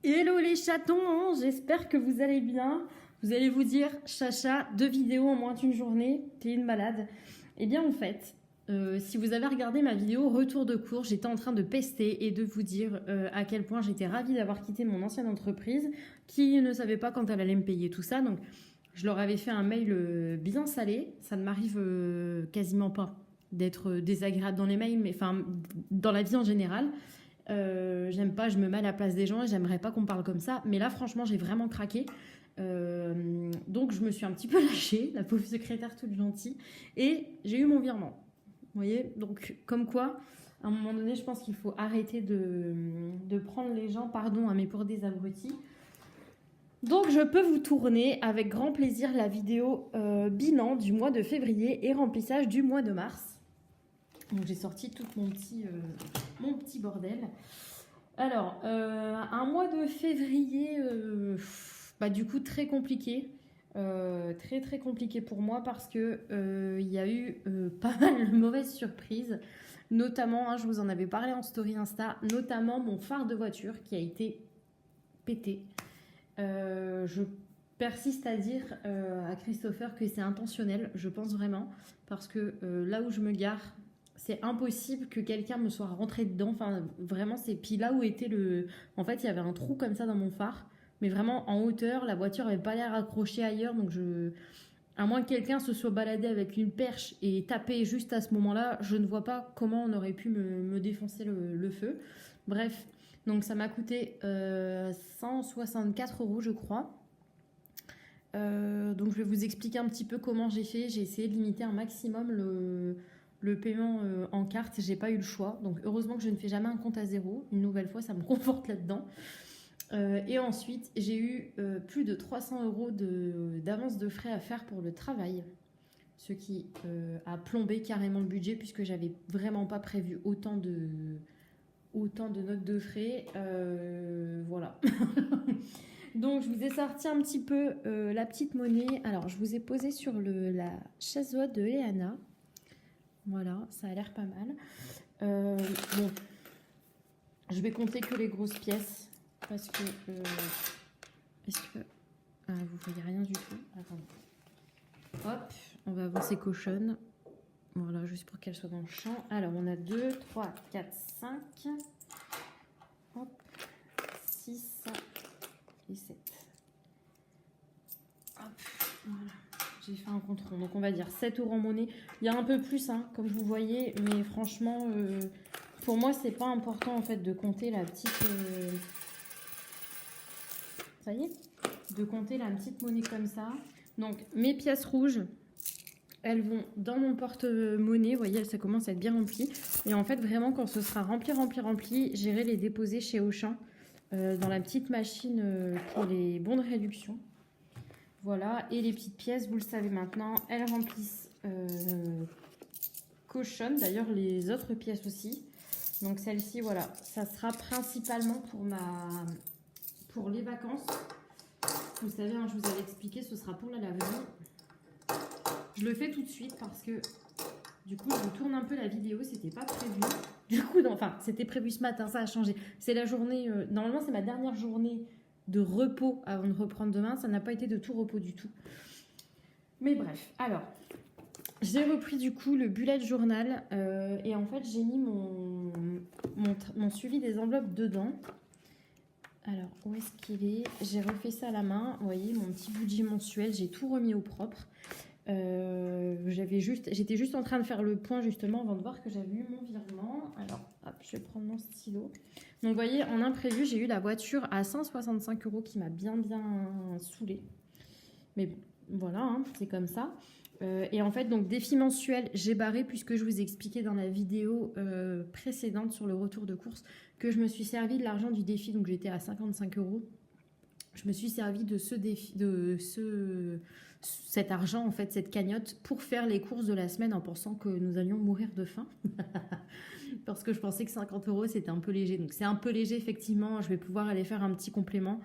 Hello les chatons, j'espère que vous allez bien. Vous allez vous dire, Chacha, 2 vidéos en moins d'une journée, t'es une malade. Eh bien en fait, si vous avez regardé ma vidéo retour de cours, j'étais en train de pester et de vous dire à quel point j'étais ravie d'avoir quitté mon ancienne entreprise, qui ne savait pas quand elle allait me payer tout ça. Donc je leur avais fait un mail bien salé, ça ne m'arrive quasiment pas d'être désagréable dans les mails, mais enfin dans la vie en général. J'aime pas, je me mets à la place des gens et j'aimerais pas qu'on parle comme ça. Mais là, franchement, j'ai vraiment craqué. Donc, je me suis un petit peu lâchée, la pauvre secrétaire toute gentille. Et j'ai eu mon virement. Vous voyez? Donc, comme quoi, à un moment donné, je pense qu'il faut arrêter de prendre les gens, pardon, hein, mais pour des abrutis. Donc, je peux vous tourner avec grand plaisir la vidéo bilan du mois de février et remplissage du mois de mars. Donc j'ai sorti tout mon petit bordel. Alors, un mois de février, du coup très compliqué. Très très compliqué pour moi parce que il y a eu pas mal de mauvaises surprises. Notamment, hein, je vous en avais parlé en story Insta, notamment mon phare de voiture qui a été pété. Je persiste à dire à Christopher que c'est intentionnel, je pense vraiment, parce que là où je me gare, c'est impossible que quelqu'un me soit rentré dedans. Enfin, vraiment, c'est. Puis là où était le. En fait, il y avait un trou comme ça dans mon phare, mais vraiment en hauteur. La voiture n'avait pas l'air accrochée ailleurs, donc je. À moins que quelqu'un se soit baladé avec une perche et tapé juste à ce moment-là, je ne vois pas comment on aurait pu me défoncer le feu. Bref, donc ça m'a coûté 164 €, je crois. Donc je vais vous expliquer un petit peu comment j'ai fait. J'ai essayé de limiter un maximum le paiement en carte. J'ai pas eu le choix. Donc heureusement que je ne fais jamais un compte à zéro. Une nouvelle fois, ça me conforte là-dedans. Et ensuite, j'ai eu plus de 300 € d'avance de frais à faire pour le travail. Ce qui a plombé carrément le budget puisque j'avais vraiment pas prévu autant de notes de frais. Voilà. Donc, je vous ai sorti un petit peu la petite monnaie. Alors, je vous ai posé sur la chaise haute de Léana. Voilà, ça a l'air pas mal. Bon, je vais compter que les grosses pièces. Parce que... est-ce que... Ah, vous voyez rien du tout. Attendez. Hop, on va avancer cochonne. Voilà, juste pour qu'elle soit dans le champ. Alors, on a 2, 3, 4, 5. Hop, 6 et 7. Hop, voilà. J'ai fait un compte rond. Donc, on va dire 7 € en monnaie. Il y a un peu plus, hein, comme vous voyez. Mais franchement, pour moi, c'est pas important, en fait, de compter la petite... Ça y est, de compter la petite monnaie comme ça. Donc, mes pièces rouges, elles vont dans mon porte-monnaie. Vous voyez, ça commence à être bien rempli. Et en fait, vraiment, quand ce sera rempli, j'irai les déposer chez Auchan dans la petite machine pour les bons de réduction. Voilà. Et les petites pièces, vous le savez maintenant, elles remplissent cochonne. D'ailleurs, les autres pièces aussi. Donc, celle-ci, voilà, ça sera principalement pour les vacances. Vous savez, hein, je vous avais expliqué, ce sera pour la laverie. Je le fais tout de suite parce que du coup, je vous tourne un peu la vidéo, c'était pas prévu. Du coup, enfin, c'était prévu ce matin, ça a changé. C'est la journée, normalement, c'est ma dernière journée de repos avant de reprendre demain. Ça n'a pas été de tout repos du tout. Mais bref, alors, j'ai repris du coup le bullet journal et en fait, j'ai mis mon suivi des enveloppes dedans. Alors, où est-ce qu'il est? J'ai refait ça à la main. Vous voyez, mon petit budget mensuel, j'ai tout remis au propre. J'étais juste en train de faire le point justement avant de voir que j'avais eu mon virement. Alors, hop, je vais prendre mon stylo. Donc, vous voyez, en imprévu, j'ai eu la voiture à 165 € qui m'a bien saoulée. Mais bon, voilà, hein, c'est comme ça. Et en fait, donc défi mensuel, j'ai barré puisque je vous ai expliqué dans la vidéo précédente sur le retour de course que je me suis servi de l'argent du défi, donc j'étais à 55 €. Je me suis servi de cet argent, en fait, cette cagnotte, pour faire les courses de la semaine en pensant que nous allions mourir de faim. Parce que je pensais que 50 € c'était un peu léger. Donc c'est un peu léger, effectivement. Je vais pouvoir aller faire un petit complément.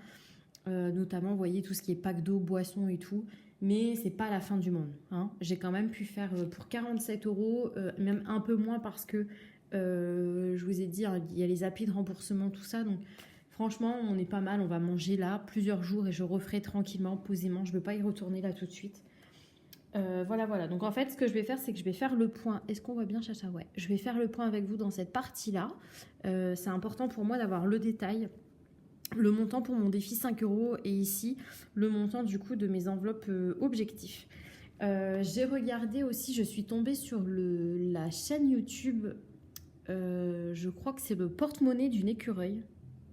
Notamment, vous voyez, tout ce qui est pack d'eau, boisson et tout. Mais c'est pas la fin du monde, hein. J'ai quand même pu faire pour 47 €, même un peu moins parce que je vous ai dit, hein, il y a les applis de remboursement, tout ça. Donc Franchement, on est pas mal, on va manger là plusieurs jours et je referai tranquillement, posément. Je ne veux pas y retourner là tout de suite. Voilà. Donc en fait, ce que je vais faire, c'est que je vais faire le point. Est-ce qu'on voit bien, Chacha? Ouais. Je vais faire le point avec vous dans cette partie-là. C'est important pour moi d'avoir le détail. Le montant pour mon défi 5 € et ici, le montant du coup de mes enveloppes objectifs. J'ai regardé aussi, je suis tombée sur la chaîne YouTube, je crois que c'est le porte-monnaie d'une écureuil.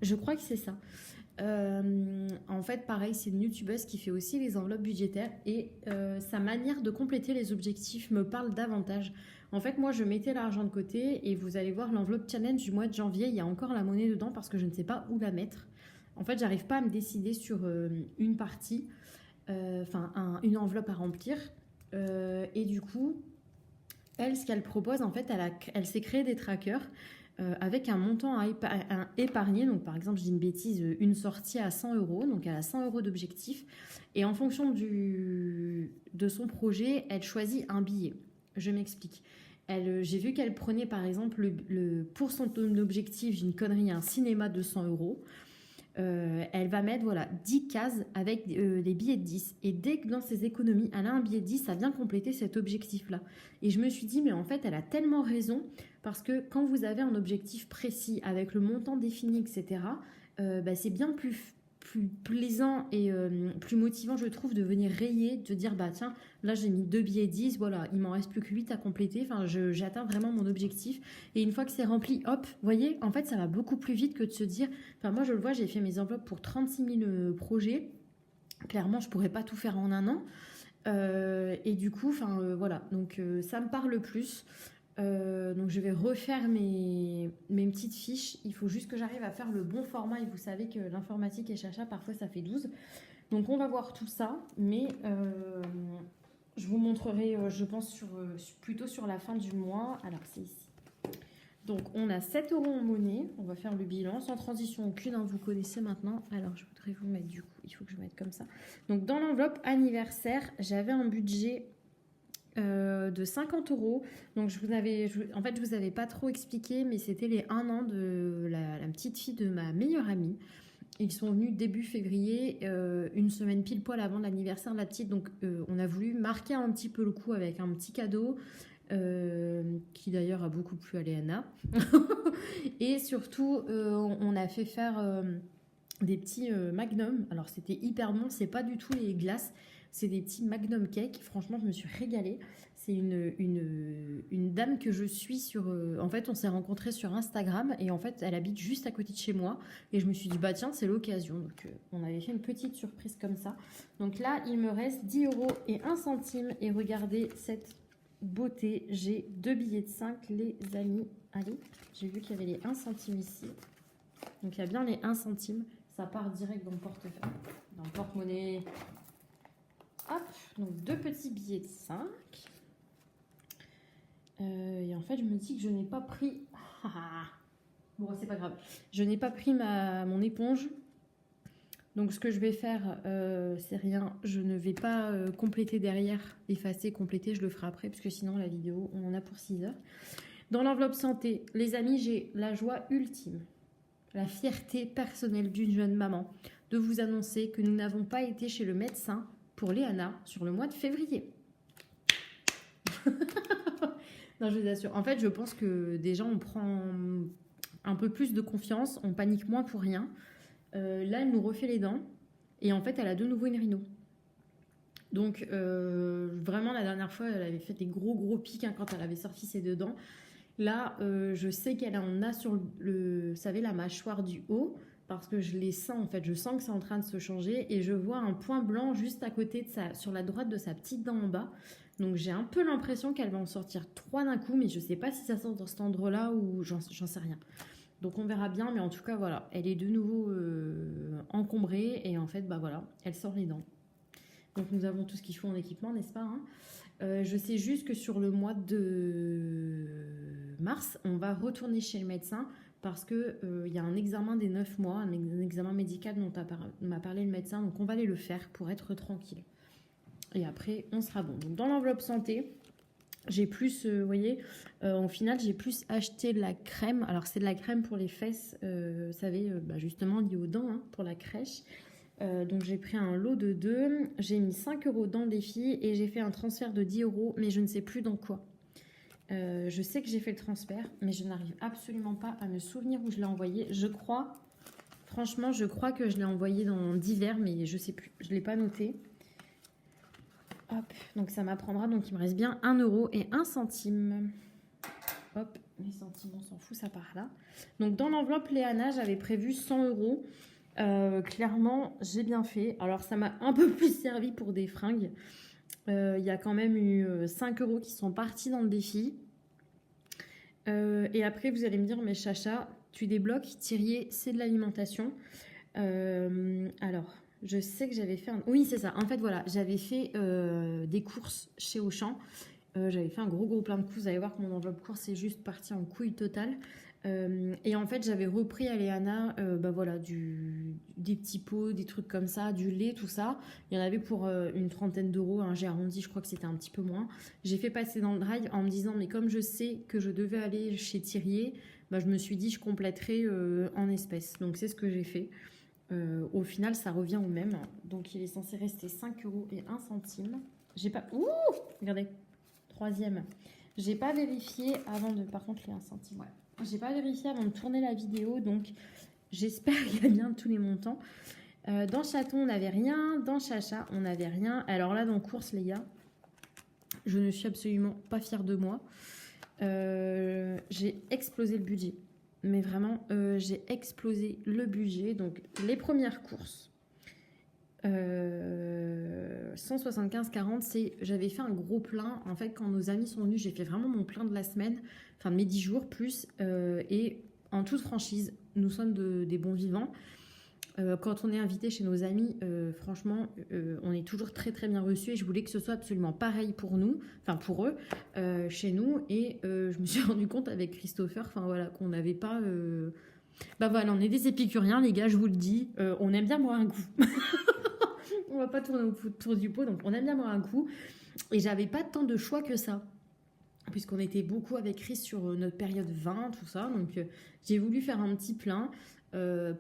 Je crois que c'est ça. En fait, pareil, c'est une youtubeuse qui fait aussi les enveloppes budgétaires et sa manière de compléter les objectifs me parle davantage. En fait, moi, je mettais l'argent de côté et vous allez voir l'enveloppe challenge du mois de janvier, il y a encore la monnaie dedans parce que je ne sais pas où la mettre. En fait, j'arrive pas à me décider sur une partie, une enveloppe à remplir. Et du coup, elle, ce qu'elle propose, en fait, elle s'est créée des trackers avec un montant à épargner. Donc, par exemple, je dis une bêtise, une sortie à 100 €. Donc, elle a 100 € d'objectif. Et en fonction de son projet, elle choisit un billet. Je m'explique. J'ai vu qu'elle prenait, par exemple, pour son objectif, j'ai une connerie, un cinéma de 100 €. Elle va mettre 10 cases avec les billets de 10. Et dès que dans ses économies, elle a un billet de 10, ça vient compléter cet objectif-là. Et je me suis dit, mais en fait, elle a tellement raison, parce que quand vous avez un objectif précis, avec le montant défini, etc., c'est bien plus plaisant et plus motivant, je trouve, de venir rayer, de dire, bah tiens, là j'ai mis 2 billets 10, voilà, il m'en reste plus que 8 à compléter, enfin j'atteins vraiment mon objectif, et une fois que c'est rempli, hop, vous voyez, en fait ça va beaucoup plus vite que de se dire, enfin moi je le vois, j'ai fait mes enveloppes pour 36 000 projets, clairement je pourrais pas tout faire en un an, et du coup, voilà, donc ça me parle plus. Donc je vais refaire mes petites fiches. Il faut juste que j'arrive à faire le bon format. Et vous savez que l'informatique et Chacha, parfois ça fait 12. Donc on va voir tout ça. Mais je vous montrerai, je pense, plutôt sur la fin du mois. Alors c'est ici. Donc on a 7 € en monnaie. On va faire le bilan sans transition aucune, hein, vous connaissez maintenant. Alors je voudrais vous mettre du coup. Il faut que je mette comme ça. Donc dans l'enveloppe anniversaire, j'avais un budget de 50 €. Donc je vous avais pas trop expliqué, mais c'était les 1 an de la petite fille de ma meilleure amie. Ils sont venus début février, une semaine pile poil avant l'anniversaire de la petite. Donc on a voulu marquer un petit peu le coup avec un petit cadeau qui d'ailleurs a beaucoup plu à Léana. Et surtout on a fait faire des petits magnums. Alors c'était hyper bon, c'est pas du tout les glaces. C'est des petits Magnum Cake. Franchement, je me suis régalée. C'est une dame que je suis sur... en fait, on s'est rencontrés sur Instagram. Et en fait, elle habite juste à côté de chez moi. Et je me suis dit, bah tiens, c'est l'occasion. Donc, on avait fait une petite surprise comme ça. Donc là, il me reste 10 € et 1 centime. Et regardez cette beauté. J'ai 2 billets de 5, les amis. Allez, j'ai vu qu'il y avait les 1 centime ici. Donc, il y a bien les 1 centime. Ça part direct dans le portefeuille. Dans le porte-monnaie. Hop, donc 2 petits billets de 5. Et en fait, je me dis que je n'ai pas pris... Bon, c'est pas grave. Je n'ai pas pris mon éponge. Donc, ce que je vais faire, c'est rien. Je ne vais pas compléter derrière, effacer, compléter. Je le ferai après, parce que sinon, la vidéo, on en a pour 6 heures. Dans l'enveloppe santé, les amis, j'ai la joie ultime, la fierté personnelle d'une jeune maman de vous annoncer que nous n'avons pas été chez le médecin pour Léana sur le mois de février. Non, je vous assure. En fait, je pense que déjà, on prend un peu plus de confiance, on panique moins pour rien. Là, elle nous refait les dents et en fait, elle a de nouveau une rhino. Donc, vraiment, la dernière fois, elle avait fait des gros pics quand elle avait sorti ses 2 dents. Là, je sais qu'elle en a sur vous savez, la mâchoire du haut. Parce que je les sens, en fait, je sens que c'est en train de se changer et je vois un point blanc juste à côté sur la droite de sa petite dent en bas. Donc j'ai un peu l'impression qu'elle va en sortir 3 d'un coup, mais je sais pas si ça sort dans cet endroit-là ou j'en sais rien. Donc on verra bien, mais en tout cas voilà, elle est de nouveau encombrée et en fait bah voilà, elle sort les dents. Donc nous avons tout ce qu'il faut en équipement, n'est-ce pas, hein? Je sais juste que sur le mois de mars, on va retourner chez le médecin. Parce qu'il y a un examen des 9 mois, un examen médical dont m'a parlé le médecin. Donc, on va aller le faire pour être tranquille. Et après, on sera bon. Donc, dans l'enveloppe santé, J'ai plus, vous voyez, au final, j'ai plus acheté de la crème. Alors, c'est de la crème pour les fesses, vous savez, bah, justement, liée aux dents, hein, pour la crèche. Donc, j'ai pris un lot de 2. J'ai mis 5 euros dans le défi et j'ai fait un transfert de 10 euros, mais je ne sais plus dans quoi. Je sais que j'ai fait le transfert, mais je n'arrive absolument pas à me souvenir où je l'ai envoyé. Je crois, franchement, je crois que je l'ai envoyé dans divers, mais je sais plus. Je ne l'ai pas noté. Hop, donc ça m'apprendra. Donc il me reste bien 1 euro et 1 centime. Hop, les centimes, on s'en fout, ça part là. Donc dans l'enveloppe Léana, j'avais prévu 100 euros. Clairement, j'ai bien fait. Alors ça m'a un peu plus servi pour des fringues. Il y a quand même eu 5 euros qui sont partis dans le défi. Et après, vous allez me dire, mais Chacha, tu débloques, Thirier, c'est de l'alimentation. Alors, je sais que j'avais fait un... Oui, c'est ça. En fait, voilà, j'avais fait des courses chez Auchan. J'avais fait un gros plein de courses. Vous allez voir que mon enveloppe course est juste partie en couille totale. Et en fait, j'avais repris à Léana bah voilà, des petits pots, des trucs comme ça, du lait, tout ça. Il y en avait pour une trentaine d'euros. Hein, j'ai arrondi, je crois que c'était un petit peu moins. J'ai fait passer dans le drive en me disant, mais comme je sais que je devais aller chez Thirier, bah, je me suis dit, je compléterai en espèces. Donc, c'est ce que j'ai fait. Au final, ça revient au même. Donc, il est censé rester 5 euros et 1 centime. J'ai pas... Ouh, regardez, troisième. J'ai pas vérifié avant de... Par contre, les 1 centime, ouais. J'ai pas vérifié avant de tourner la vidéo, donc j'espère qu'il y a bien tous les montants. Dans Chaton, on n'avait rien. Dans Chacha, on n'avait rien. Alors là, dans Course, les gars, je ne suis absolument pas fière de moi. J'ai explosé le budget. Mais vraiment, j'ai explosé le budget. Donc, les premières courses, 175,40, c'est... J'avais fait un gros plein. En fait, quand nos amis sont venus, j'ai fait vraiment mon plein de la semaine. Enfin, de mes 10 jours plus. Et en toute franchise, nous sommes des bons vivants. Quand on est invité chez nos amis, franchement, on est toujours très bien reçus et je voulais que ce soit absolument pareil pour nous, enfin pour eux, chez nous. Et je me suis rendu compte avec Christopher, enfin voilà, qu'on n'avait pas... Bah voilà, on est des épicuriens, les gars, je vous le dis, on aime bien boire un coup. On va pas tourner autour du pot, donc on aime bien boire un coup. Et j'avais pas tant de choix que ça, puisqu'on était beaucoup avec Chris sur notre période 20, tout ça. Donc j'ai voulu faire un petit plein,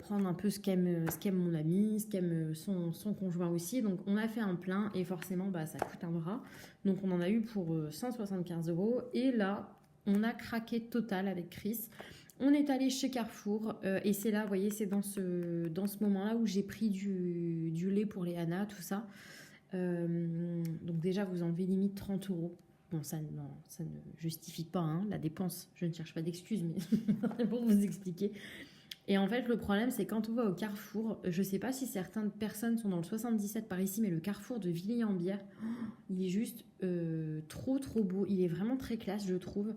prendre un peu ce qu'aime mon ami, ce qu'aime son conjoint aussi. Donc on a fait un plein et forcément bah, ça coûte un bras. Donc on en a eu pour 175 euros. Et là, on a craqué total avec Chris. On est allé chez Carrefour et c'est là, vous voyez, c'est dans ce moment-là où j'ai pris du lait pour les Anna, tout ça. Donc déjà, vous enlevez limite 30 euros. Bon, ça ne justifie pas hein, la dépense. Je ne cherche pas d'excuses, mais pour vous expliquer. Et en fait, le problème, c'est quand on va au Carrefour, je ne sais pas si certaines personnes sont dans le 77 par ici, mais le Carrefour de Villiers-en-Bière, il est juste trop beau. Il est vraiment très classe, je trouve.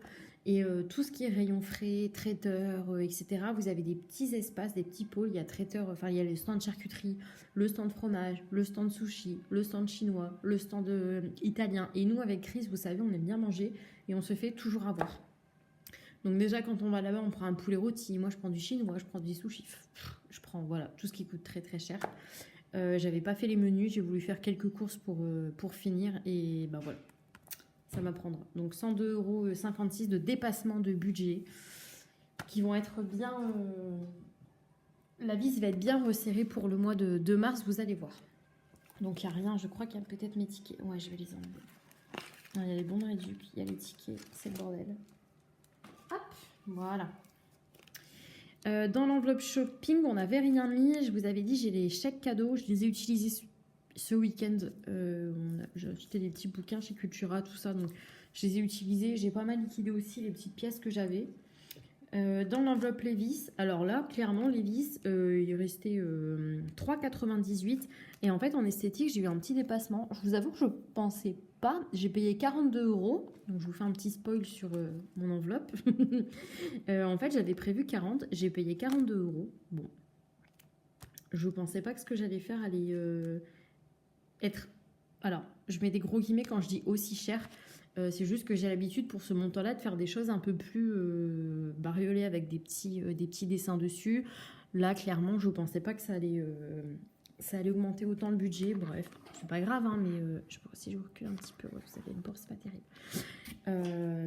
Et tout ce qui est rayon frais, traiteur, etc., vous avez des petits espaces, des petits pôles. Il y a traiteur, enfin, il y a le stand de charcuterie, le stand fromage, le stand sushi, le stand chinois, le stand italien. Et nous, avec Chris, vous savez, on aime bien manger et on se fait toujours avoir. Donc déjà, quand on va là-bas, on prend un poulet rôti. Moi, je prends du chinois, je prends du sushi. Je prends, voilà, tout ce qui coûte très cher. J'avais pas fait les menus. J'ai voulu faire quelques courses pour finir. Et bah voilà, ça m'apprendra. Donc 102,56 euros de dépassement de budget qui vont être bien... La vis va être bien resserrée pour le mois de mars, vous allez voir. Donc il n'y a rien. Je crois qu'il y a peut-être mes tickets. Ouais, je vais les enlever. Il y a les bons de réduc, il y a les tickets. C'est le bordel. Hop, voilà. Dans l'enveloppe shopping, on n'avait rien mis. Je vous avais dit, j'ai les chèques cadeaux. Je les ai utilisés ce week-end. J'ai acheté des petits bouquins chez Cultura, tout ça. Donc, je les ai utilisés. J'ai pas mal liquidé aussi les petites pièces que j'avais. Dans l'enveloppe Levi's, alors là, clairement, Levi's, il restait 3,98. Et en fait, en esthétique, j'ai eu un petit dépassement. Je vous avoue que je pensais pas. J'ai payé 42 euros. Donc, je vous fais un petit spoil sur mon enveloppe. En fait, j'avais prévu 40. J'ai payé 42 euros. Bon. Je pensais pas que ce que j'allais faire allait être... Alors, je mets des gros guillemets quand je dis aussi cher. C'est juste que j'ai l'habitude pour ce montant-là de faire des choses un peu plus bariolées avec des petits dessins dessus. Là, clairement, je ne pensais pas que ça allait ça allait augmenter autant le budget. Bref, c'est pas grave, hein, mais je sais pas si je recule un petit peu. Ouais, vous avez une bourse, c'est pas terrible.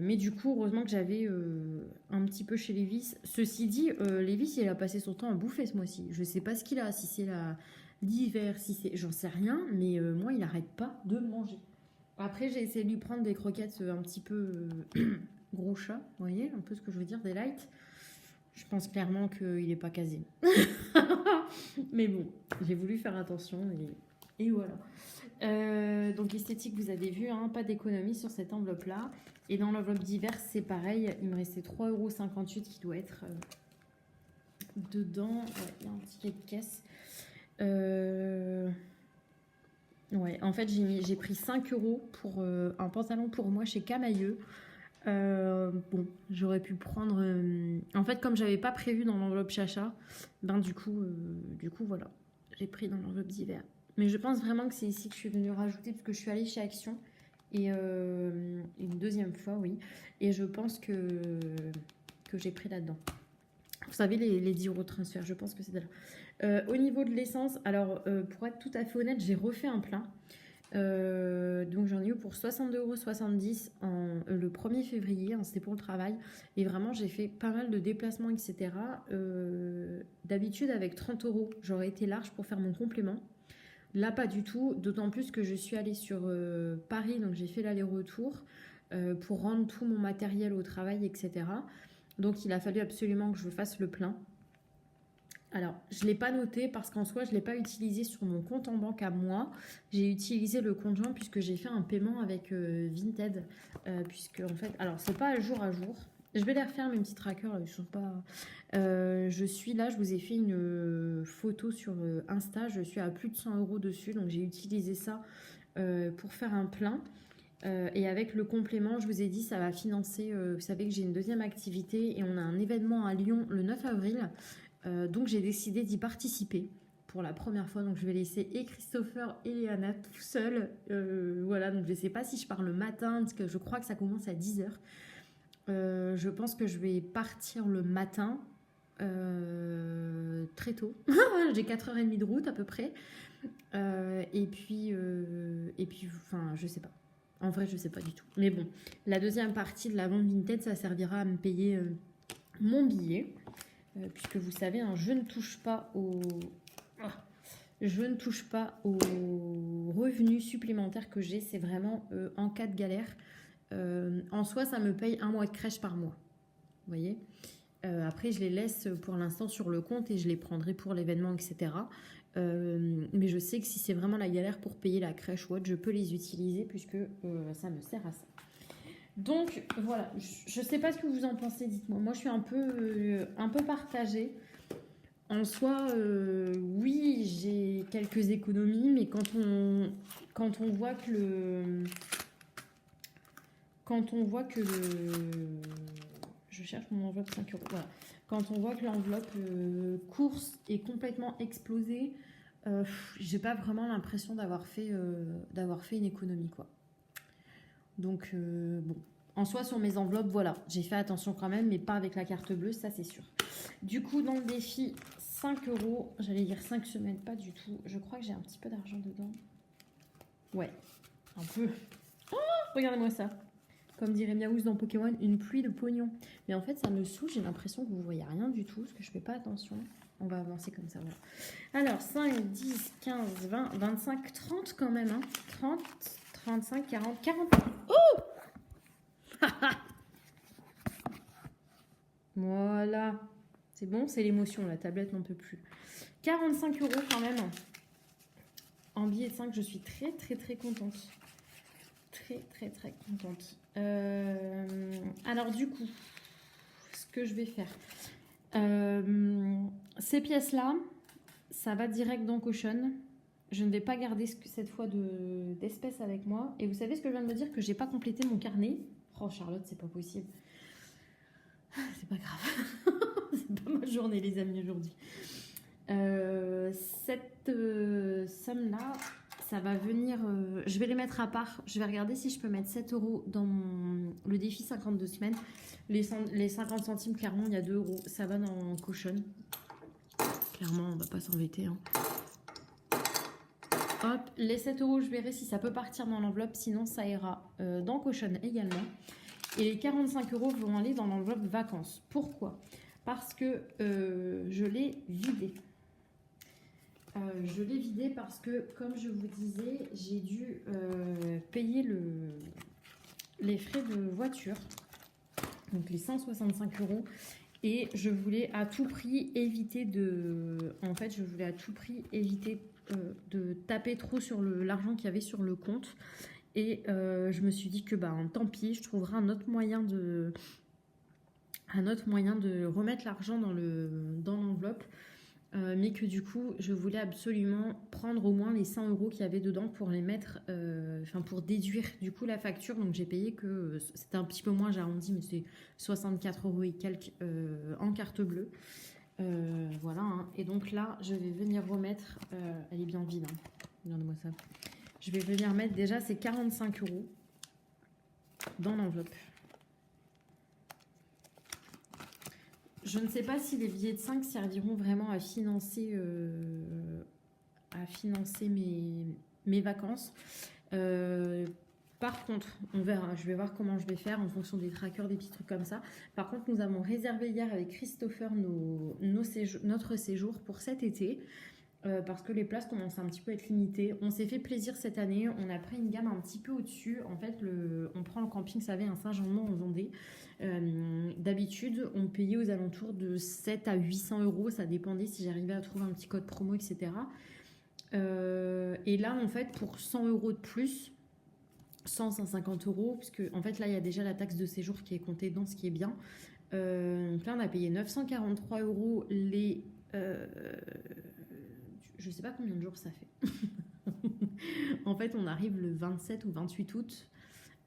Mais du coup, heureusement que j'avais un petit peu chez Lévis. Ceci dit, Lévis, il a passé son temps à bouffer ce mois-ci. Je sais pas ce qu'il a, si c'est l'hiver, si c'est... J'en sais rien, mais moi, il arrête pas de manger. Après, j'ai essayé de lui prendre des croquettes un petit peu gros chat, vous voyez, un peu ce que je veux dire, des lights. Je pense clairement qu'il n'est pas casé. Mais bon, j'ai voulu faire attention et voilà. Donc esthétique, vous avez vu, hein, pas d'économie sur cette enveloppe-là. Et dans l'enveloppe diverse, c'est pareil. Il me restait 3,58 € qui doit être dedans. Ouais, il y a un ticket de caisse. Ouais, en fait, j'ai pris 5 € pour un pantalon pour moi chez Camailleux. Bon, j'aurais pu prendre... En fait, comme j'avais pas prévu dans l'enveloppe Chacha, ben du coup voilà, j'ai pris dans l'enveloppe d'hiver. Mais je pense vraiment que c'est ici que je suis venue rajouter, parce que je suis allée chez Action, et une deuxième fois, oui. Et je pense que j'ai pris là-dedans. Vous savez, les 10 € de transfert, je pense que c'est de là. Au niveau de l'essence, alors pour être tout à fait honnête, j'ai refait un plein. Donc j'en ai eu pour 62,70 € le 1er février, hein, c'était pour le travail. Et vraiment, j'ai fait pas mal de déplacements, etc. D'habitude, avec 30 €, j'aurais été large pour faire mon complément. Là, pas du tout, d'autant plus que je suis allée sur Paris, donc j'ai fait l'aller-retour pour rendre tout mon matériel au travail, etc. Donc il a fallu absolument que je fasse le plein. Alors, je ne l'ai pas noté parce qu'en soi, je ne l'ai pas utilisé sur mon compte en banque à moi. J'ai utilisé le compte joint puisque j'ai fait un paiement avec Vinted. Puisque, en fait, alors, c'est pas à jour à jour. Je vais les refaire, mes petits trackers. Ils sont pas... je suis là, je vous ai fait une photo sur Insta. Je suis à plus de 100 € dessus. Donc, j'ai utilisé ça pour faire un plein. Et avec le complément, je vous ai dit, ça va financer... vous savez que j'ai une deuxième activité et on a un événement à Lyon le 9 avril. Donc j'ai décidé d'y participer pour la première fois. Donc je vais laisser et Christopher et Léana tout seuls. Voilà, donc je ne sais pas si je pars le matin, parce que je crois que ça commence à 10 h. Je pense que je vais partir le matin très tôt. J'ai 4h30 de route à peu près. Et puis, enfin, je sais pas. En vrai, je sais pas du tout. Mais bon, la deuxième partie de la vente Vinted, ça servira à me payer mon billet. Puisque vous savez, hein, je ne touche pas aux revenus supplémentaires que j'ai. C'est vraiment en cas de galère. En soi, ça me paye 1 mois de crèche par mois. Vous voyez, après, je les laisse pour l'instant sur le compte et je les prendrai pour l'événement, etc. Mais je sais que si c'est vraiment la galère pour payer la crèche ou autre, je peux les utiliser puisque ça me sert à ça. Donc voilà, je ne sais pas ce que vous en pensez, dites-moi. Moi, je suis un peu partagée. En soi, oui, j'ai quelques économies, mais quand on voit que je cherche mon enveloppe 5 €. Voilà. Quand on voit que l'enveloppe course est complètement explosée, j'ai pas vraiment l'impression d'avoir fait une économie, quoi. Donc, bon. En soi, sur mes enveloppes, voilà. J'ai fait attention quand même, mais pas avec la carte bleue, ça c'est sûr. Du coup, dans le défi, 5 €. J'allais dire 5 semaines, pas du tout. Je crois que j'ai un petit peu d'argent dedans. Ouais, un peu. Oh, regardez-moi ça. Comme dirait Miaouz dans Pokémon, une pluie de pognon. Mais en fait, ça me saoule. J'ai l'impression que vous voyez rien du tout, parce que je fais pas attention. On va avancer comme ça, voilà. Alors, 5, 10, 15, 20, 25, 30 quand même, hein. 30... 35, 40, 40. Oh voilà. C'est bon, c'est l'émotion, la tablette n'en peut plus. 45 € quand même. En billet de 5, je suis très, très, très contente. Très, très, très contente. Alors du coup, ce que je vais faire. Ces pièces-là, ça va direct dans Caution. Je ne vais pas garder cette fois d'espèces avec moi. Et vous savez ce que je viens de me dire? Que j'ai pas complété mon carnet. Oh Charlotte, c'est pas possible. C'est pas grave. C'est pas ma journée les amis aujourd'hui. Cette somme-là, ça va venir... je vais les mettre à part. Je vais regarder si je peux mettre 7 € dans le défi 52 semaines. Les 50 centimes, clairement, il y a 2 €. Ça va dans Caution. Clairement, on va pas s'embêter, hein. Hop, les 7 euros, je verrai si ça peut partir dans l'enveloppe, sinon ça ira dans Cochon également. Et les 45 euros vont aller dans l'enveloppe vacances. Pourquoi? Parce que je l'ai vidé. Je l'ai vidé parce que, comme je vous disais, j'ai dû payer les frais de voiture, donc les 165 euros. Et je voulais à tout prix éviter de... En fait, je voulais à tout prix éviter de taper trop sur l'argent qu'il y avait sur le compte. Et je me suis dit que tant pis, je trouverai un autre moyen de remettre l'argent dans l'enveloppe. Mais que du coup, je voulais absolument prendre au moins les 100 euros qu'il y avait dedans pour les mettre, pour déduire du coup la facture. Donc j'ai payé que, c'était un petit peu moins, j'ai arrondi, mais c'est 64 euros et quelques en carte bleue. Voilà, hein. Et donc là, je vais venir remettre, elle est bien vide, hein. Regardez-moi ça. Je vais venir mettre déjà ces 45 euros dans l'enveloppe. Je ne sais pas si les billets de 5 serviront vraiment à financer mes vacances. Par contre, on verra. Je vais voir comment je vais faire en fonction des trackers, des petits trucs comme ça. Par contre, nous avons réservé hier avec Christopher notre séjour pour cet été. Parce que les places commencent un petit peu à être limitées. On s'est fait plaisir cette année. On a pris une gamme un petit peu au-dessus. En fait, on prend le camping, ça avait un Saint-Jean-de-Mont en Vendée. D'habitude, on payait aux alentours de 7 à 800 euros. Ça dépendait si j'arrivais à trouver un petit code promo, etc. Et là, en fait, pour 100 euros de plus, 150 euros, parce que en fait, là, il y a déjà la taxe de séjour qui est comptée dans ce qui est bien. Donc là, on a payé 943 euros les... je sais pas combien de jours ça fait. En fait, on arrive le 27 ou 28 août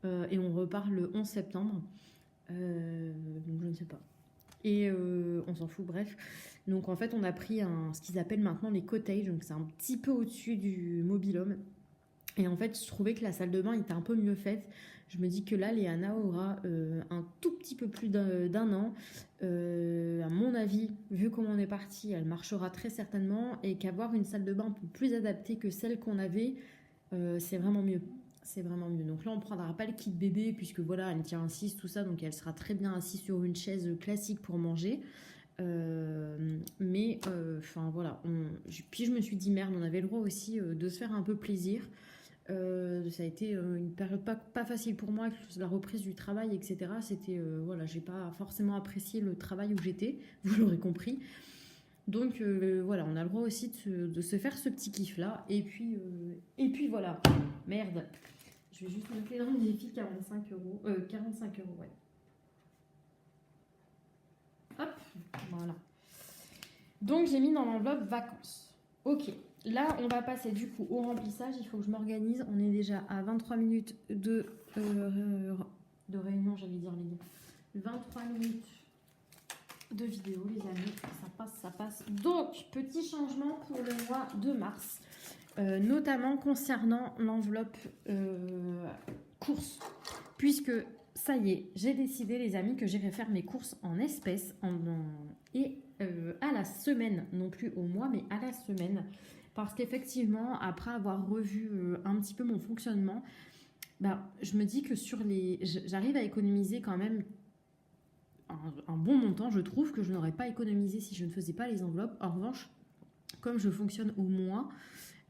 et on repart le 11 septembre. Donc je ne sais pas. Et on s'en fout, bref. Donc en fait, on a pris ce qu'ils appellent maintenant les cottages. Donc c'est un petit peu au-dessus du mobil-home. Et en fait, je trouvais que la salle de bain était un peu mieux faite. Je me dis que là, Léana aura un tout petit peu plus d'un an. À mon avis, vu comment on est parti, elle marchera très certainement. Et qu'avoir une salle de bain un peu plus adaptée que celle qu'on avait, c'est vraiment mieux. C'est vraiment mieux. Donc là, on ne prendra pas le kit bébé, puisque voilà, elle tient assise, tout ça. Donc elle sera très bien assise sur une chaise classique pour manger. Mais voilà. Puis je me suis dit, merde, on avait le droit aussi de se faire un peu plaisir. Ça a été une période pas facile pour moi avec la reprise du travail, etc. C'était voilà, j'ai pas forcément apprécié le travail où j'étais, vous l'aurez compris. Donc voilà, on a le droit aussi de se faire ce petit kiff là. Et puis voilà, merde, je vais juste noter dans le défi 45 euros, 45 euros, ouais. Hop, voilà. Donc j'ai mis dans l'enveloppe vacances. Ok. Là, on va passer du coup au remplissage. Il faut que je m'organise. On est déjà à 23 minutes de réunion, j'allais dire les gars. 23 minutes de vidéo, les amis. Ça passe. Donc, petit changement pour le mois de mars. Notamment concernant l'enveloppe courses. Puisque, ça y est, j'ai décidé, les amis, que j'irai faire mes courses en espèces et à la semaine. Non plus au mois, mais à la semaine. Parce qu'effectivement, après avoir revu un petit peu mon fonctionnement, je me dis que j'arrive à économiser quand même un bon montant. Je trouve que je n'aurais pas économisé si je ne faisais pas les enveloppes. En revanche, comme je fonctionne au mois,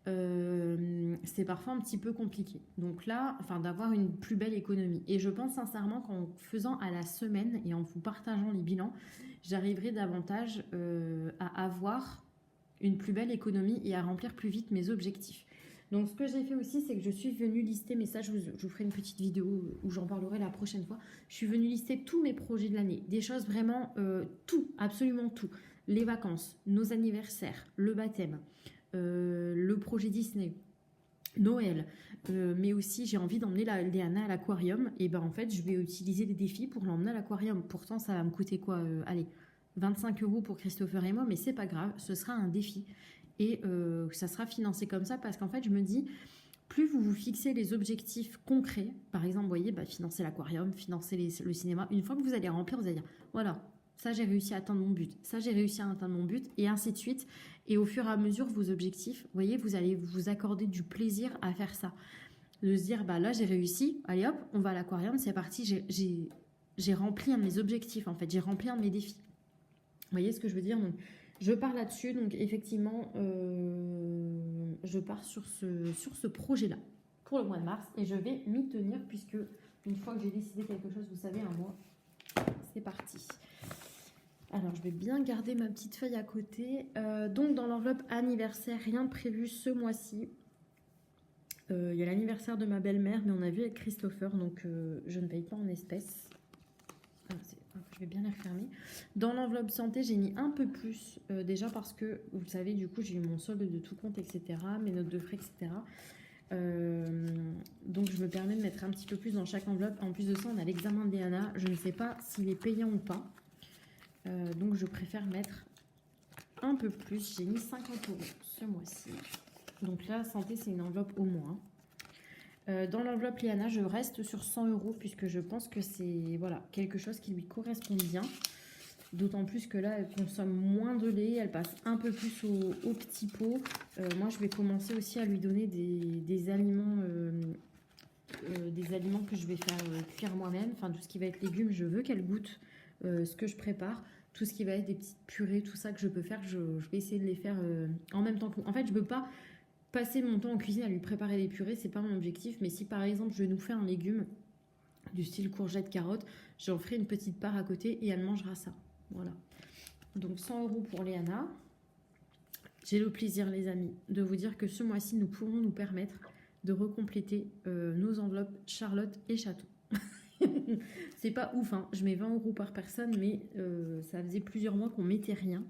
c'est parfois un petit peu compliqué. Donc là, d'avoir une plus belle économie. Et je pense sincèrement qu'en faisant à la semaine et en vous partageant les bilans, j'arriverai davantage à avoir une plus belle économie et à remplir plus vite mes objectifs. Donc ce que j'ai fait aussi, c'est que je suis venue lister, mais ça je vous ferai une petite vidéo où j'en parlerai la prochaine fois. Je suis venue lister tous mes projets de l'année, des choses vraiment tout, absolument tout. Les vacances, nos anniversaires, le baptême, le projet Disney, Noël, mais aussi j'ai envie d'emmener Léana à l'aquarium. Et en fait, je vais utiliser les défis pour l'emmener à l'aquarium. Pourtant, ça va me coûter quoi allez, 25 euros pour Christopher et moi, mais c'est pas grave, ce sera un défi. Et ça sera financé comme ça parce qu'en fait, je me dis, plus vous vous fixez les objectifs concrets, par exemple, vous voyez, financer l'aquarium, financer le cinéma, une fois que vous allez remplir, vous allez dire, voilà, Ça, j'ai réussi à atteindre mon but. Ça, j'ai réussi à atteindre mon but, et ainsi de suite. Et au fur et à mesure, vos objectifs, vous voyez, vous allez vous accorder du plaisir à faire ça. De se dire, bah là, j'ai réussi. Allez hop, on va à l'aquarium, c'est parti. J'ai rempli un de mes objectifs, en fait. J'ai rempli un de mes défis. Vous voyez ce que je veux dire? Donc, je pars là-dessus. Donc, effectivement, je pars sur ce projet-là pour le mois de mars. Et je vais m'y tenir puisque une fois que j'ai décidé quelque chose, vous savez, un mois, c'est parti. Alors, je vais bien garder ma petite feuille à côté. Donc, dans l'enveloppe anniversaire, rien de prévu ce mois-ci. Il y a l'anniversaire de ma belle-mère, mais on a vu avec Christopher, donc je ne paye pas en espèces. Je vais bien les refermer. Dans l'enveloppe santé, j'ai mis un peu plus, déjà parce que, vous le savez, du coup, j'ai eu mon solde de tout compte, etc., mes notes de frais, etc. Donc, je me permets de mettre un petit peu plus dans chaque enveloppe. En plus de ça, on a l'examen de Léana. Je ne sais pas s'il est payant ou pas. Donc, je préfère mettre un peu plus. J'ai mis 50 € ce mois-ci. Donc là, santé, c'est une enveloppe au moins. Dans l'enveloppe Léana, je reste sur 100 € puisque je pense que c'est voilà, quelque chose qui lui correspond bien. D'autant plus que là, elle consomme moins de lait, elle passe un peu plus au petit pot. Moi, je vais commencer aussi à lui donner des aliments que je vais faire cuire moi-même. Enfin, tout ce qui va être légumes, je veux qu'elle goûte ce que je prépare. Tout ce qui va être des petites purées, tout ça que je peux faire, je vais essayer de les faire en même temps. En fait, je ne peux pas passer mon temps en cuisine à lui préparer des purées, c'est pas mon objectif. Mais si par exemple je nous fais un légume du style courgette, carotte, j'en ferai une petite part à côté et elle mangera ça. Voilà. Donc 100 € pour Léana. J'ai le plaisir, les amis, de vous dire que ce mois-ci, nous pourrons nous permettre de recompléter nos enveloppes Charlotte et Château. C'est pas ouf, hein. Je mets 20 € par personne, mais ça faisait plusieurs mois qu'on mettait rien.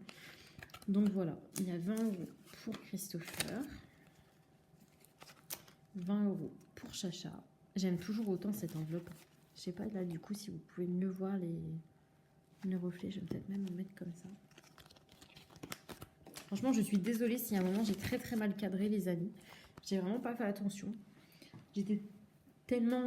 Donc voilà, il y a 20 € pour Christopher. 20 € pour Chacha. J'aime toujours autant cette enveloppe. Je sais pas là du coup si vous pouvez mieux voir les reflets. Je vais peut-être même me mettre comme ça. Franchement, je suis désolée si à un moment j'ai très très mal cadré, les amis. J'ai vraiment pas fait attention. J'étais tellement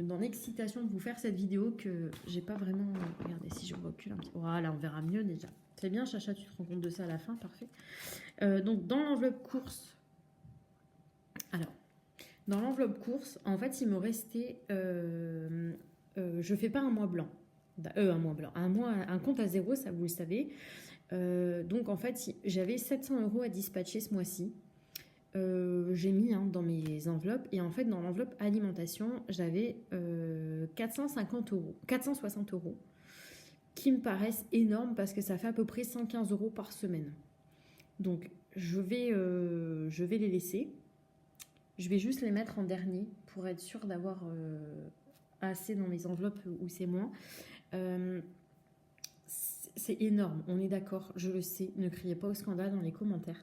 dans l'excitation de vous faire cette vidéo que j'ai pas vraiment... Regardez, si je recule un petit peu. Voilà, on verra mieux déjà. C'est bien, Chacha, tu te rends compte de ça à la fin. Parfait. Donc, dans l'enveloppe course... Alors, dans l'enveloppe course, en fait, il me restait... je fais pas un mois blanc. Un mois blanc. Un compte à zéro, ça vous le savez. Donc, en fait, j'avais 700 € à dispatcher ce mois-ci. J'ai mis dans mes enveloppes. Et en fait, dans l'enveloppe alimentation, j'avais 460 € qui me paraissent énormes parce que ça fait à peu près 115 € par semaine. Donc, je vais les laisser. Je vais juste les mettre en dernier pour être sûre d'avoir assez dans mes enveloppes où c'est moins. C'est énorme, on est d'accord, je le sais. Ne criez pas au scandale dans les commentaires.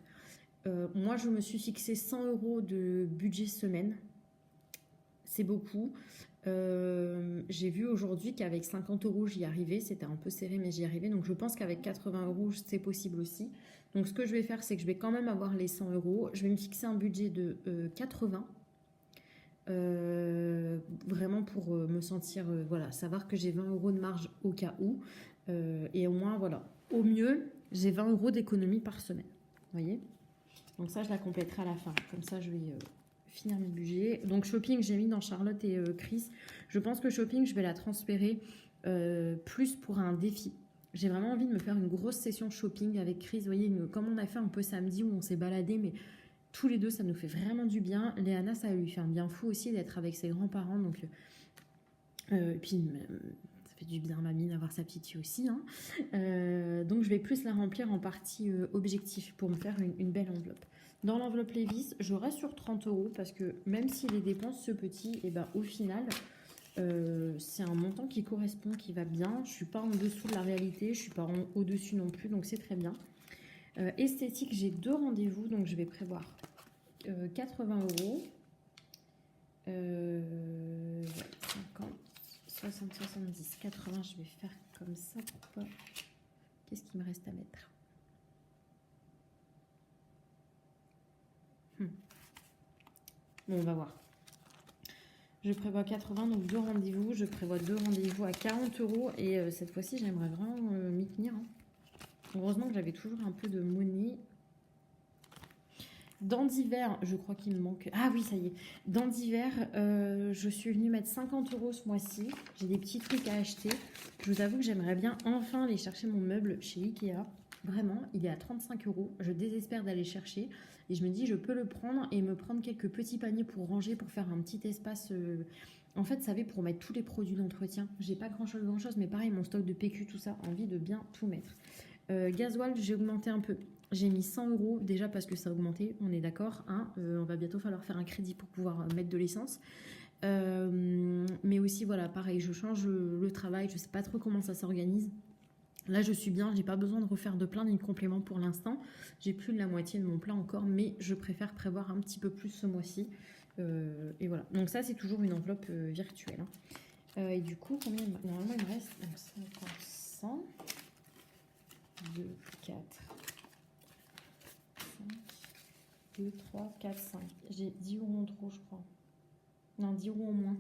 Moi, je me suis fixé 100 € de budget semaine. C'est beaucoup. J'ai vu aujourd'hui qu'avec 50 € j'y arrivais. C'était un peu serré, mais j'y arrivais. Donc, je pense qu'avec 80 € c'est possible aussi. Donc, ce que je vais faire, c'est que je vais quand même avoir les 100 €. Je vais me fixer un budget de 80. Vraiment pour me sentir, voilà, savoir que j'ai 20 € de marge au cas où. Et au moins, voilà, au mieux, j'ai 20 € d'économie par semaine. Vous voyez? Donc ça, je la compléterai à la fin. Comme ça, je vais finir mes budgets. Donc shopping, j'ai mis dans Charlotte et Chris. Je pense que shopping, je vais la transférer plus pour un défi. J'ai vraiment envie de me faire une grosse session shopping avec Chris. Vous voyez, comme on a fait un peu samedi où on s'est baladé, mais tous les deux, ça nous fait vraiment du bien. Léana, ça lui fait un bien fou aussi d'être avec ses grands-parents. Donc, puis, ça fait du bien à mamie d'avoir sa petite fille aussi. Hein. Donc, je vais plus la remplir en partie objectif pour me faire une belle enveloppe. Dans l'enveloppe Levi's, je reste sur 30 € parce que même si les dépenses se petit, et ben, au final, c'est un montant qui correspond, qui va bien. Je ne suis pas en dessous de la réalité, je ne suis pas au-dessus non plus, donc c'est très bien. Esthétique, j'ai 2 rendez-vous, donc je vais prévoir 80 €. 50, 60, 70, 80, je vais faire comme ça. Pourquoi? Qu'est-ce qu'il me reste à mettre? Bon, on va voir. Je prévois 80, donc 2 rendez-vous. Je prévois 2 rendez-vous à 40 euros. Et cette fois-ci, j'aimerais vraiment m'y tenir. Hein. Heureusement que j'avais toujours un peu de monnaie. Dents d'hiver, je crois qu'il me manque... Ah oui, ça y est. Dents d'hiver, je suis venue mettre 50 euros ce mois-ci. J'ai des petits trucs à acheter. Je vous avoue que j'aimerais bien enfin aller chercher mon meuble chez Ikea. Vraiment, il est à 35 euros. Je désespère d'aller chercher. Et je me dis, je peux le prendre et me prendre quelques petits paniers pour ranger, pour faire un petit espace... En fait, vous savez, pour mettre tous les produits d'entretien. J'ai pas grand-chose, mais pareil, mon stock de PQ, tout ça, envie de bien tout mettre. Gasoil, j'ai augmenté un peu. J'ai mis 100 euros déjà parce que ça a augmenté, on est d'accord. Hein, on va bientôt falloir faire un crédit pour pouvoir mettre de l'essence. Mais aussi, voilà, pareil, je change le travail, je sais pas trop comment ça s'organise. Là, je suis bien, j'ai pas besoin de refaire de plein ni de compléments pour l'instant. J'ai plus de la moitié de mon plat encore, mais je préfère prévoir un petit peu plus ce mois-ci. Et voilà. Donc ça, c'est toujours une enveloppe virtuelle. Hein. Et du coup, combien normalement il me reste 50, 100, 2, 4, 5, 2, 3, 4, 5. J'ai 10 euros en trop, je crois. Non, 10 euros en moins.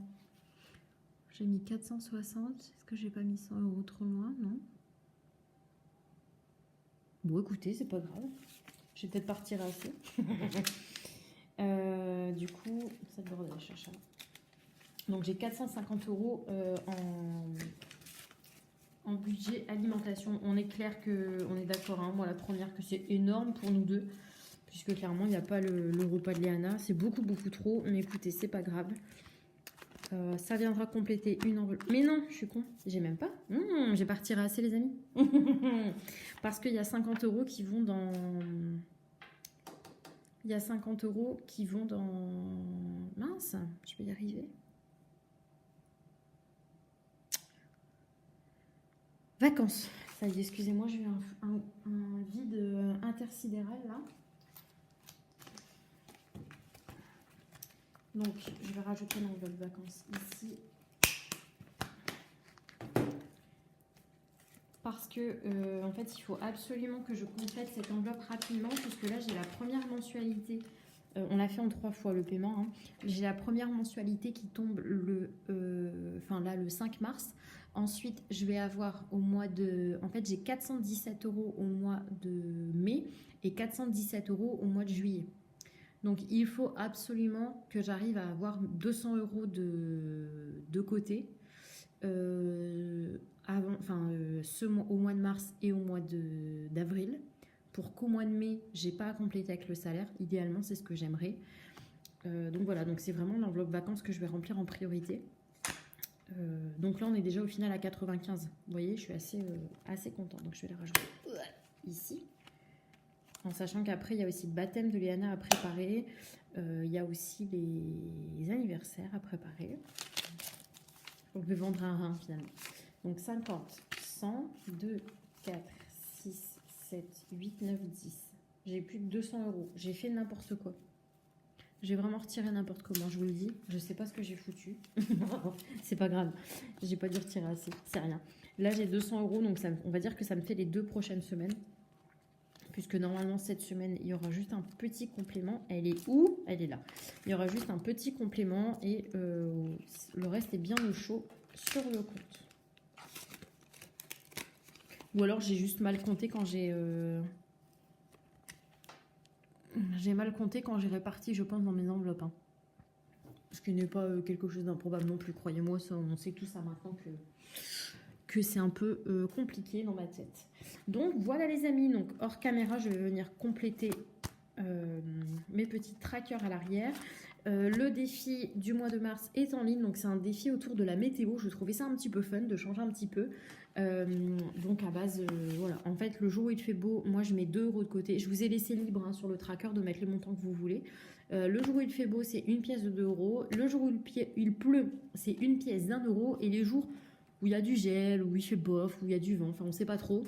J'ai mis 460. Est-ce que j'ai pas mis 100 euros trop loin? Non. Bon, écoutez, c'est pas grave. Je vais peut-être partir assez. Du coup, ça bordel, chacha. Donc, j'ai 450 euros en budget alimentation. On est clair qu'on est d'accord, hein, moi la première, que c'est énorme pour nous deux. Puisque clairement, il n'y a pas le repas de Léana. C'est beaucoup trop. Mais écoutez, c'est pas grave. Ça viendra compléter une enveloppe. Mais non, je suis con. J'ai même pas. Je vais partir assez, les amis. Parce qu'il y a 50 euros qui vont dans... Il y a 50 euros qui vont dans... Mince, je vais y arriver. Vacances. Ça y est, excusez-moi, j'ai eu un vide intersidéral, là. Donc, je vais rajouter l'enveloppe vacances ici. Parce que, en fait, il faut absolument que je complète cette enveloppe rapidement, puisque là, j'ai la première mensualité. On l'a fait en 3 fois, le paiement. Hein. J'ai la première mensualité qui tombe le 5 mars. Ensuite, je vais avoir au mois de... En fait, j'ai 417 euros au mois de mai et 417 euros au mois de juillet. Donc, il faut absolument que j'arrive à avoir 200 euros de côté au mois de mars et au mois d'avril. Pour qu'au mois de mai, j'ai pas à compléter avec le salaire. Idéalement, c'est ce que j'aimerais. Donc voilà, donc c'est vraiment l'enveloppe vacances que je vais remplir en priorité. Donc là, on est déjà au final à 95. Vous voyez, je suis assez contente. Donc je vais la rajouter ici. En sachant qu'après, il y a aussi le baptême de Léana à préparer. Il y a aussi les anniversaires à préparer. Donc, je vais vendre un rein finalement. Donc 50, 100, 2, 4, 6, 7, 8, 9, 10. J'ai plus de 200 euros. J'ai fait n'importe quoi. J'ai vraiment retiré n'importe comment, je vous le dis. Je sais pas ce que j'ai foutu. C'est pas grave. J'ai pas dû retirer assez. C'est rien. Là, j'ai 200 euros. Donc, on va dire que ça me fait les 2 prochaines semaines. Puisque normalement, cette semaine, il y aura juste un petit complément. Elle est où? Elle est là. Il y aura juste un petit complément et le reste est bien au chaud sur le compte. Ou alors, j'ai juste mal compté quand j'ai... J'ai mal compté quand j'ai réparti, je pense, dans mes enveloppes. Hein. Ce qui n'est pas quelque chose d'improbable non plus. Croyez-moi, on sait tout ça maintenant que c'est un peu compliqué dans ma tête. Donc voilà les amis, donc hors caméra, je vais venir compléter mes petits trackers à l'arrière. Le défi du mois de mars est en ligne, donc c'est un défi autour de la météo. Je trouvais ça un petit peu fun de changer un petit peu. Donc à base, voilà, en fait le jour où il fait beau, moi je mets 2 euros de côté. Je vous ai laissé libre hein, sur le tracker de mettre les montants que vous voulez. Le jour où il fait beau, c'est une pièce de 2 euros. Le jour où il pleut, c'est une pièce d'1 euro. Et les jours où il y a du gel, où il fait bof, où il y a du vent, enfin on sait pas trop,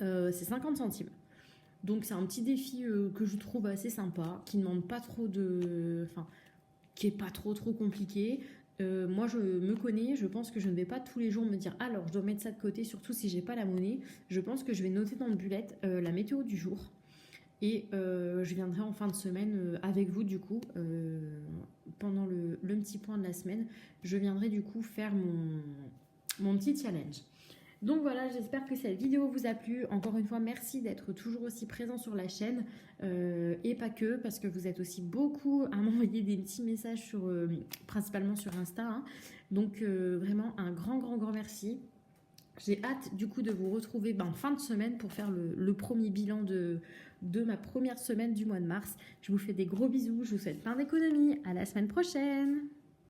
c'est 50 centimes. Donc c'est un petit défi que je trouve assez sympa, qui ne demande pas trop de... Enfin, qui est pas trop compliqué. Moi je me connais, je pense que je ne vais pas tous les jours me dire alors je dois mettre ça de côté, surtout si j'ai pas la monnaie. Je pense que je vais noter dans le bullet la météo du jour. Et je viendrai en fin de semaine avec vous du coup pendant le petit point de la semaine, je viendrai du coup faire mon petit challenge. Donc voilà, j'espère que cette vidéo vous a plu. Encore une fois, merci d'être toujours aussi présent sur la chaîne et pas que, parce que vous êtes aussi beaucoup à m'envoyer des petits messages principalement sur Insta. Hein. Donc vraiment un grand merci. J'ai hâte du coup de vous retrouver en fin de semaine pour faire le premier bilan de ma première semaine du mois de mars. Je vous fais des gros bisous, je vous souhaite plein d'économies. À la semaine prochaine.